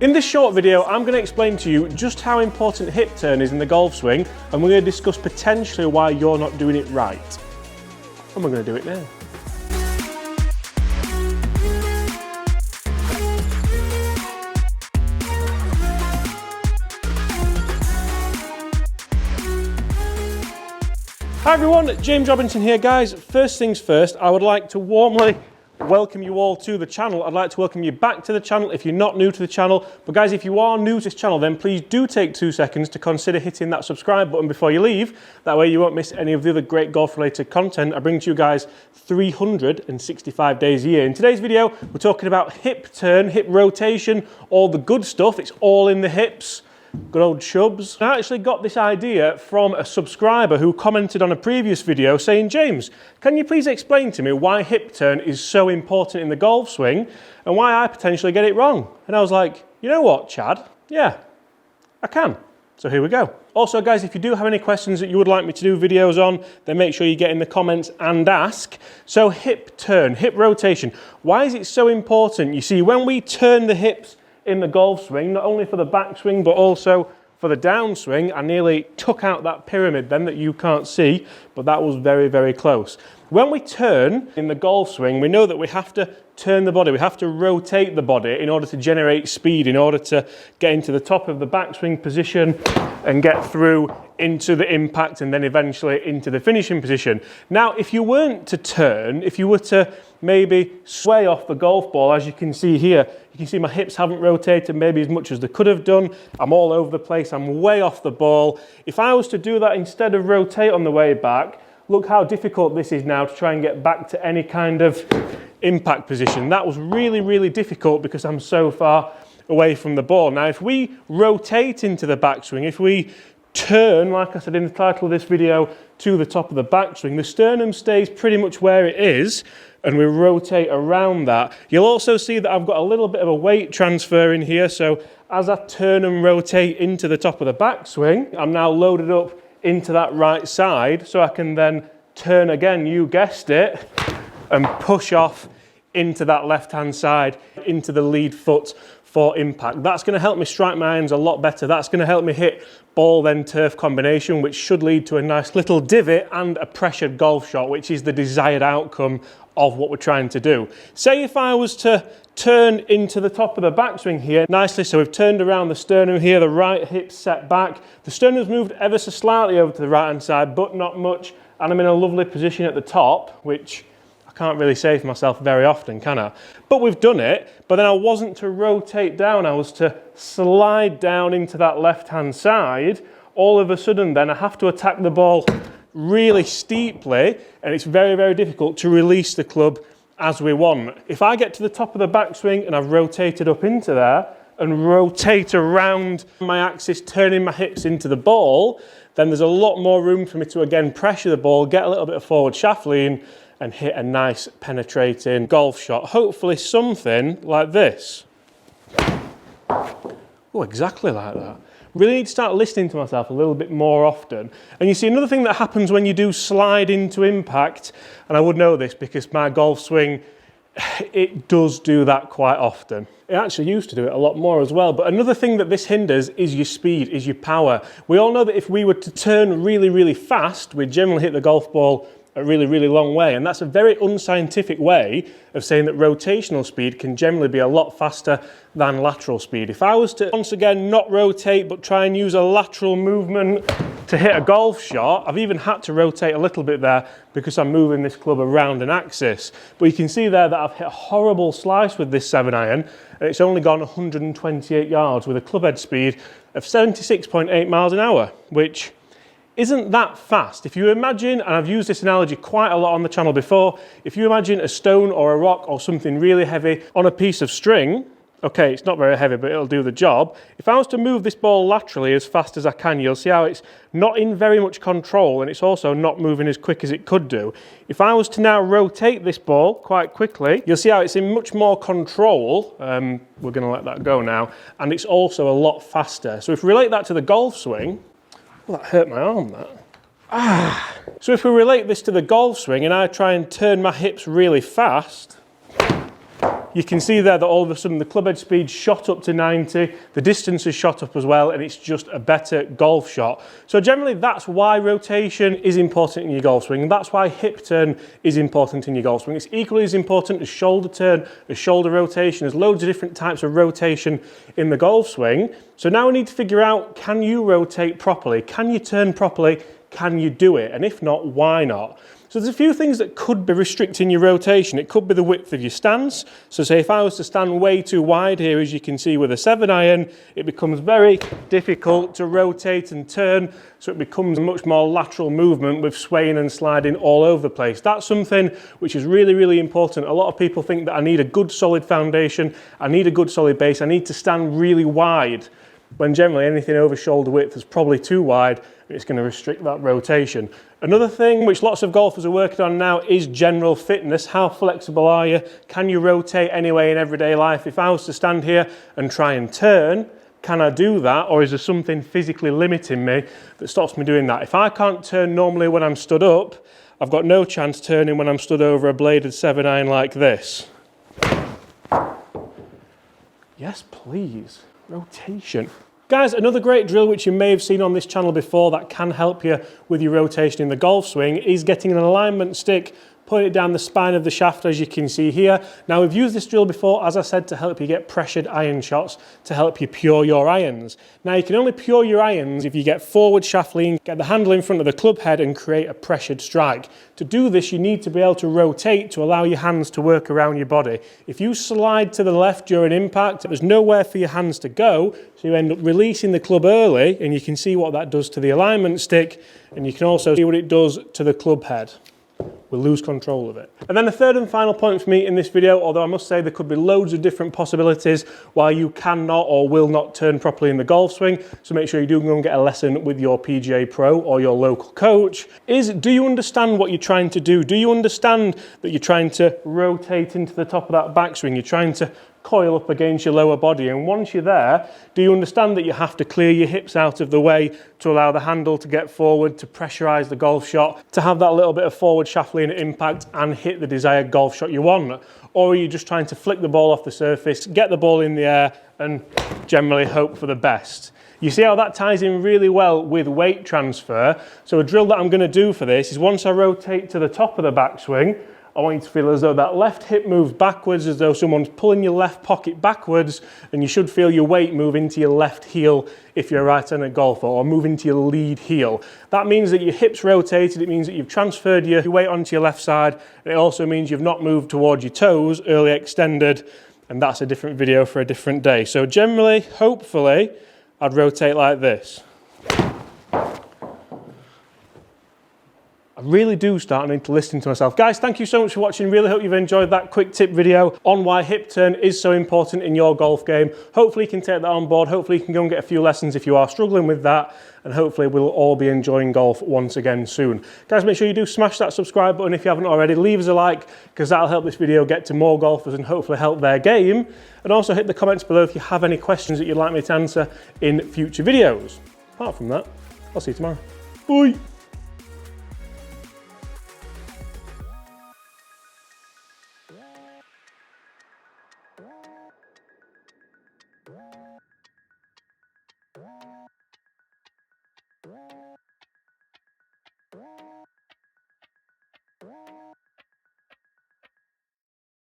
In this short video, I'm going to explain to you just how important hip turn is in the golf swing, and we're going to discuss potentially why you're not doing it right. And we're going to do it now. Hi everyone, James Robinson here guys. First things first, I would like to warmly welcome you all to the channel. I'd like to welcome you back to the channel if you're not new to the channel. But guys, if you are new to this channel, then please do take 2 seconds to consider hitting that subscribe button before you leave. That way you won't miss any of the other great golf related content I bring to you guys 365 days a year. In today's video, we're talking about hip turn, hip rotation, all the good stuff. It's all in the hips. Good old chubs. I actually got this idea from a subscriber who commented on a previous video saying, James, can you please explain to me why hip turn is so important in the golf swing and why I potentially get it wrong? And I was like, you know what, Chad? Yeah, I can. So here we go. Also guys, if you do have any questions that you would like me to do videos on, then make sure you get in the comments and ask. So hip turn, hip rotation. Why is it so important? You see, when we turn the hips in the golf swing, not only for the backswing, but also for the downswing, I nearly took out that pyramid then that you can't see, but that was very, very close. When we turn in the golf swing, we know that we have to turn the body, we have to rotate the body in order to generate speed, in order to get into the top of the backswing position and get through into the impact and then eventually into the finishing position. Now, if you weren't to turn, if you were to maybe sway off the golf ball, as you can see here, you can see my hips haven't rotated maybe as much as they could have done. I'm all over the place, I'm way off the ball. If I was to do that instead of rotate on the way back, look how difficult this is now to try and get back to any kind of impact position. That was really, really difficult because I'm so far away from the ball. Now, if we rotate into the backswing, if we turn, like I said in the title of this video, to the top of the backswing, the sternum stays pretty much where it is, and we rotate around that. You'll also see that I've got a little bit of a weight transfer in here, so as I turn and rotate into the top of the backswing, I'm now loaded up into that right side, so I can then turn again, you guessed it, and push off into that left-hand side, into the lead foot for impact. That's going to help me strike my irons a lot better. That's going to help me hit ball then turf combination, which should lead to a nice little divot and a pressured golf shot, which is the desired outcome of what we're trying to do. Say if I was to turn into the top of the backswing here nicely, so we've turned around the sternum here, the right hip set back, the sternum's moved ever so slightly over to the right hand side, but not much, and I'm in a lovely position at the top, which I can't really say for myself very often, can I? But we've done it, but then I wasn't to rotate down, I was to slide down into that left hand side. All of a sudden then I have to attack the ball really steeply, and it's very, very difficult to release the club as we want. If I get to the top of the backswing and I've rotated up into there and rotate around my axis, turning my hips into the ball, then there's a lot more room for me to again pressure the ball, get a little bit of forward shaft lean and hit a nice penetrating golf shot. Hopefully something like this. Oh, exactly like that. Really need to start listening to myself a little bit more often. And you see, another thing that happens when you do slide into impact, and I would know this because my golf swing, it does do that quite often. It actually used to do it a lot more as well. But another thing that this hinders is your speed, is your power. We all know that if we were to turn really, really fast, we'd generally hit the golf ball a really, really long way. And that's a very unscientific way of saying that rotational speed can generally be a lot faster than lateral speed. If I was to, once again, not rotate, but try and use a lateral movement to hit a golf shot, I've even had to rotate a little bit there because I'm moving this club around an axis. But you can see there that I've hit a horrible slice with this 7-iron, and it's only gone 128 yards with a club head speed of 76.8 miles an hour, which isn't that fast. If you imagine, and I've used this analogy quite a lot on the channel before, if you imagine a stone or a rock or something really heavy on a piece of string, okay, it's not very heavy, but it'll do the job. If I was to move this ball laterally as fast as I can, you'll see how it's not in very much control, and it's also not moving as quick as it could do. If I was to now rotate this ball quite quickly, you'll see how it's in much more control. We're going to let that go now, and it's also a lot faster. So if we relate that to the golf swing, well, that hurt my arm, that. So if we relate this to the golf swing and I try and turn my hips really fast, you can see there that all of a sudden the club head speed shot up to 90, the distance has shot up as well, and it's just a better golf shot. So generally that's why rotation is important in your golf swing, and that's why hip turn is important in your golf swing. It's equally as important as shoulder turn, as shoulder rotation. There's loads of different types of rotation in the golf swing. So now we need to figure out, can you rotate properly? Can you turn properly? Can you do it? And if not, why not? So there's a few things that could be restricting your rotation. It could be the width of your stance. So say if I was to stand way too wide here, as you can see with a 7-iron, it becomes very difficult to rotate and turn. So it becomes a much more lateral movement with swaying and sliding all over the place. That's something which is really, really important. A lot of people think that I need a good solid foundation, I need a good solid base, I need to stand really wide, when generally anything over shoulder width is probably too wide, and it's going to restrict that rotation. Another thing which lots of golfers are working on now is general fitness. How flexible are you? Can you rotate anyway in everyday life? If I was to stand here and try and turn, can I do that? Or is there something physically limiting me that stops me doing that? If I can't turn normally when I'm stood up, I've got no chance turning when I'm stood over a bladed 7-iron like this. Yes, please. Rotation. Guys, another great drill which you may have seen on this channel before that can help you with your rotation in the golf swing is getting an alignment stick, putting it down the spine of the shaft as you can see here. Now we've used this drill before, as I said, to help you get pressured iron shots, to help you pure your irons. Now you can only pure your irons if you get forward shaft lean, get the handle in front of the club head and create a pressured strike. To do this you need to be able to rotate to allow your hands to work around your body. If you slide to the left during impact, there's nowhere for your hands to go, so you end up releasing the club early, and you can see what that does to the alignment stick, and you can also see what it does to the club head. We'll lose control of it. And then the third and final point for me in this video, although I must say there could be loads of different possibilities why you cannot or will not turn properly in the golf swing, so make sure you do go and get a lesson with your PGA Pro or your local coach, is do you understand what you're trying to do? Do you understand that you're trying to rotate into the top of that backswing? You're trying to coil up against your lower body, and once you're there, do you understand that you have to clear your hips out of the way to allow the handle to get forward, to pressurize the golf shot, to have that little bit of forward shaft lean at impact and hit the desired golf shot you want? Or are you just trying to flick the ball off the surface, get the ball in the air and generally hope for the best? You see how that ties in really well with weight transfer. So a drill that I'm going to do for this is once I rotate to the top of the backswing, I want you to feel as though that left hip moves backwards, as though someone's pulling your left pocket backwards, and you should feel your weight move into your left heel if you're a right-handed golfer, or move into your lead heel. That means that your hips rotated, it means that you've transferred your weight onto your left side, and it also means you've not moved towards your toes, early extended, and that's a different video for a different day. So generally, hopefully, I'd rotate like this. I really do start need to listen to myself. Guys, thank you so much for watching. Really hope you've enjoyed that quick tip video on why hip turn is so important in your golf game. Hopefully you can take that on board. Hopefully you can go and get a few lessons if you are struggling with that. And hopefully we'll all be enjoying golf once again soon. Guys, make sure you do smash that subscribe button if you haven't already. Leave us a like, because that'll help this video get to more golfers and hopefully help their game. And also hit the comments below if you have any questions that you'd like me to answer in future videos. Apart from that, I'll see you tomorrow. Bye.